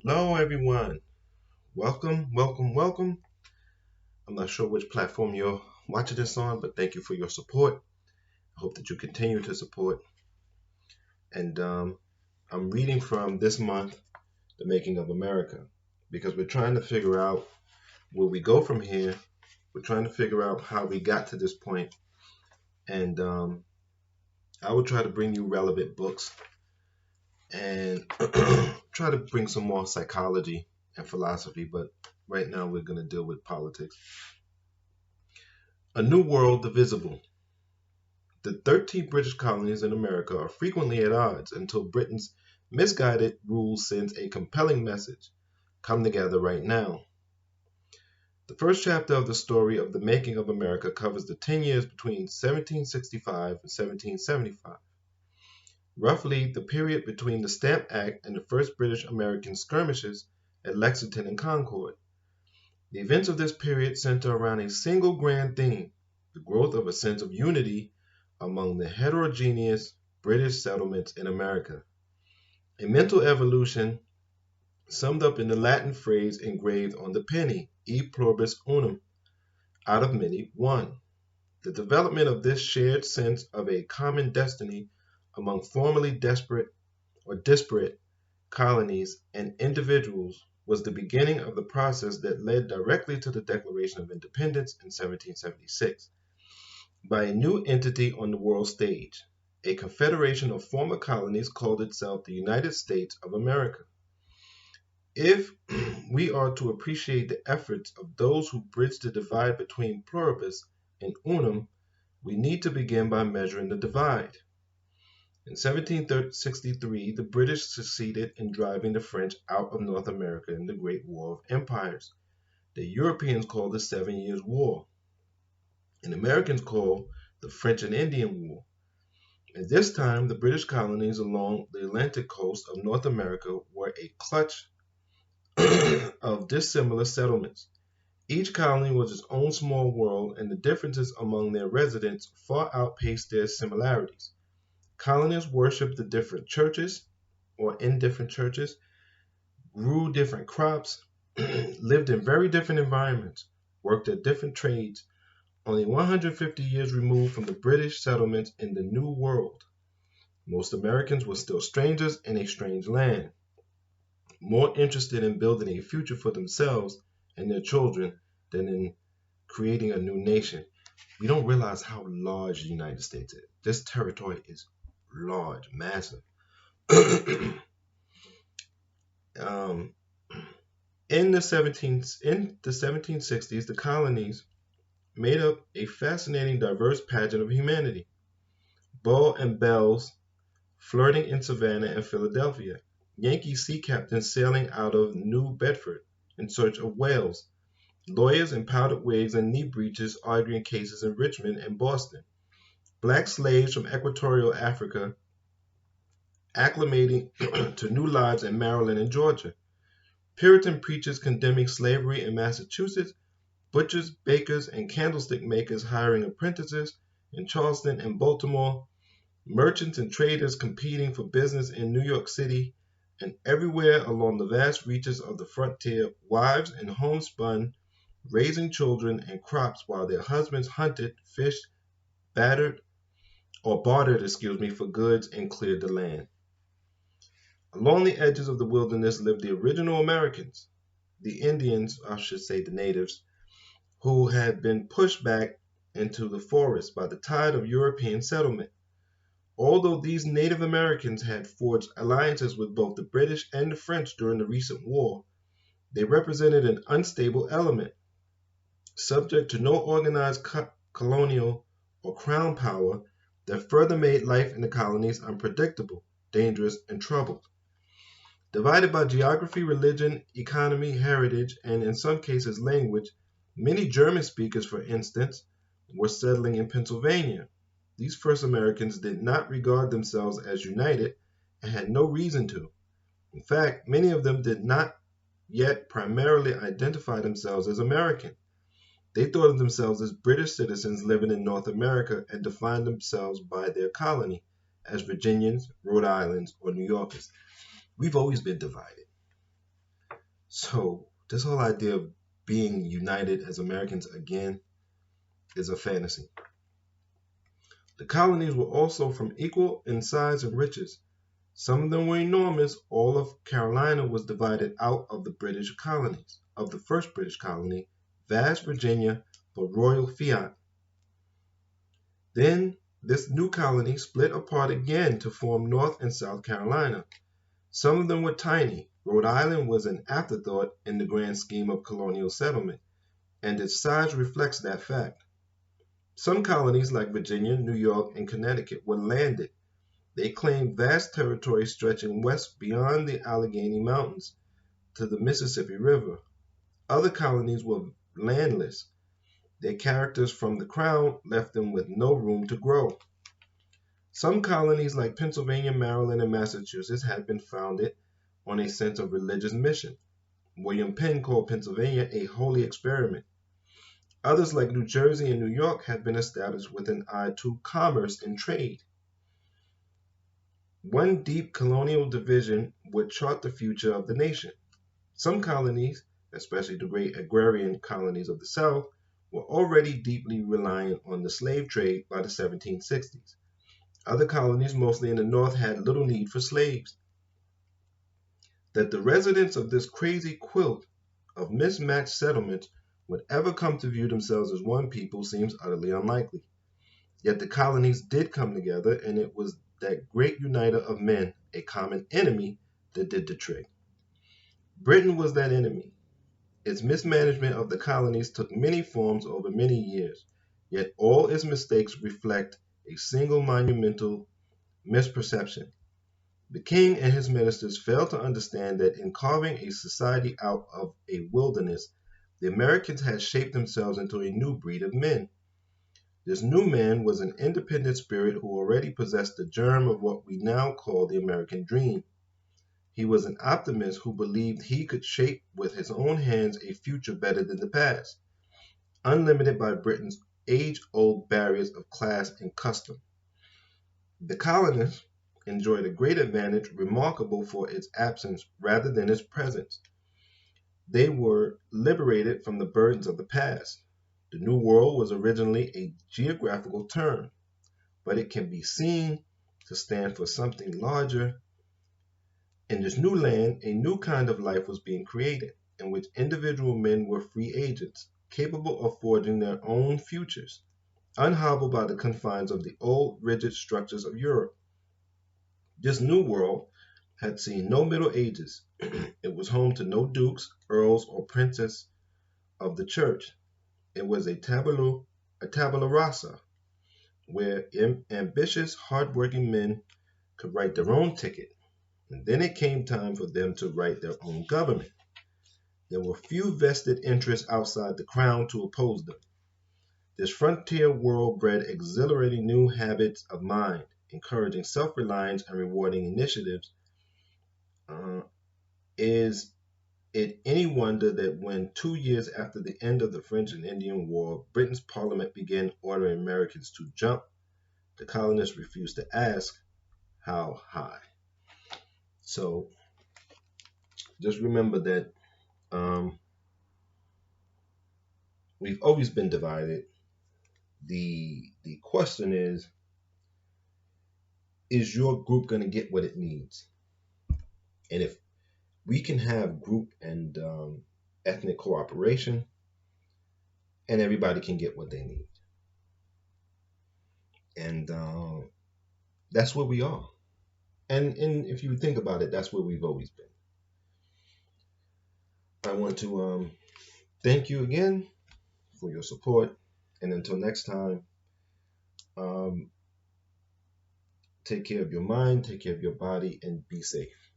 Hello, everyone. Welcome, welcome, welcome. I'm not sure which platform you're watching this on, but thank you for your support. I hope that you continue to support. And I'm reading from this month, The Making of America, because we're trying to figure out where we go from here. We're trying to figure out how we got to this point. And I will try to bring you relevant books and try to bring some more psychology and philosophy. But right now, we're going to deal with politics. A New World Divisible. The 13 British colonies in America are frequently at odds until Britain's misguided rule sends a compelling message. Come together right now. The first chapter of the story of the making of America covers the 10 years between 1765 and 1775, roughly the period between the Stamp Act and the first British-American skirmishes at Lexington and Concord. The events of this period center around a single grand theme, the growth of a sense of unity among the heterogeneous British settlements in America. A mental evolution summed up in the Latin phrase engraved on the penny, e pluribus unum, out of many, one. The development of this shared sense of a common destiny among formerly desperate or disparate colonies and individuals was the beginning of the process that led directly to the Declaration of Independence in 1776 by a new entity on the world stage. A confederation of former colonies called itself the United States of America. If we are to appreciate the efforts of those who bridged the divide between pluribus and unum, we need to begin by measuring the divide. In 1763, the British succeeded in driving the French out of North America in the Great War of Empires. The Europeans called the 7 Years' War, and Americans called the French and Indian War. At this time, the British colonies along the Atlantic coast of North America were a clutch of dissimilar settlements. Each colony was its own small world, and the differences among their residents far outpaced their similarities. Colonists worshipped the different churches, or in different churches, grew different crops, lived in very different environments, worked at different trades, only 150 years removed from the British settlements in the New World. Most Americans were still strangers in a strange land, more interested in building a future for themselves and their children than in creating a new nation. We don't realize how large the United States is. This territory is large, massive. In the 1760s, the colonies made up a fascinating, diverse pageant of humanity. Beaux and belles flirting in Savannah and Philadelphia, Yankee sea captains sailing out of New Bedford in search of whales, lawyers in powdered wigs and knee breeches arguing cases in Richmond and Boston, black slaves from equatorial Africa acclimating to new lives in Maryland and Georgia, Puritan preachers condemning slavery in Massachusetts, butchers, bakers, and candlestick makers hiring apprentices in Charleston and Baltimore, merchants and traders competing for business in New York City, and everywhere along the vast reaches of the frontier, wives in homespun, raising children and crops while their husbands hunted, fished, bartered for goods and cleared the land. Along the edges of the wilderness lived the original Americans, the Indians, I should say the natives, who had been pushed back into the forest by the tide of European settlement. Although these Native Americans had forged alliances with both the British and the French during the recent war, they represented an unstable element, subject to no organized colonial or crown power that further made life in the colonies unpredictable, dangerous, and troubled. Divided by geography, religion, economy, heritage, and in some cases language, many German speakers, for instance, were settling in Pennsylvania. These first Americans did not regard themselves as united and had no reason to. In fact, many of them did not yet primarily identify themselves as American. They thought of themselves as British citizens living in North America and defined themselves by their colony as Virginians, Rhode Islanders, or New Yorkers. We've always been divided. So this whole idea of being united as Americans again is a fantasy. The colonies were also from equal in size and riches. Some of them were enormous. All of Carolina was divided out of the British colonies, of the first British colony, vast Virginia, for royal fiat. Then this new colony split apart again to form North and South Carolina. Some of them were tiny. Rhode Island was an afterthought in the grand scheme of colonial settlement, and its size reflects that fact. Some colonies like Virginia, New York, and Connecticut were landed. They claimed vast territory stretching west beyond the Allegheny Mountains to the Mississippi River. Other colonies were landless. Their characters from the crown left them with no room to grow. Some colonies like Pennsylvania, Maryland, and Massachusetts had been founded on a sense of religious mission. William Penn called Pennsylvania a holy experiment. Others like New Jersey and New York had been established with an eye to commerce and trade. One deep colonial division would chart the future of the nation. Some colonies, especially the great agrarian colonies of the South, were already deeply reliant on the slave trade by the 1760s. Other colonies, mostly in the North, had little need for slaves. That the residents of this crazy quilt of mismatched settlements would ever come to view themselves as one people seems utterly unlikely. Yet the colonies did come together, and it was that great uniter of men, a common enemy, that did the trick. Britain was that enemy. Its mismanagement of the colonies took many forms over many years, yet all its mistakes reflect a single monumental misperception. The king and his ministers failed to understand that in carving a society out of a wilderness, the Americans had shaped themselves into a new breed of men. This new man was an independent spirit who already possessed the germ of what we now call the American dream. He was an optimist who believed he could shape with his own hands a future better than the past, unlimited by Britain's age-old barriers of class and custom. The colonists enjoyed a great advantage remarkable for its absence rather than its presence. They were liberated from the burdens of the past. The New World was originally a geographical term, but it can be seen to stand for something larger. In this new land, a new kind of life was being created, in which individual men were free agents, capable of forging their own futures, unhobbled by the confines of the old, rigid structures of Europe. This new world had seen no Middle Ages. It was home to no dukes, earls, or princes of the church. It was a tabula rasa, where ambitious, hard-working men could write their own ticket, and then it came time for them to write their own government. There were few vested interests outside the crown to oppose them. This frontier world bred exhilarating new habits of mind, encouraging self-reliance and rewarding initiatives. Is it any wonder that when 2 years after the end of the French and Indian War, Britain's Parliament began ordering Americans to jump, the colonists refused to ask how high? So just remember that we've always been divided. The question is your group going to get what it needs? And if we can have group and ethnic cooperation, and everybody can get what they need. And that's where we are. And if you think about it, that's where we've always been. I want to thank you again for your support. And until next time, take care of your mind, take care of your body, and be safe.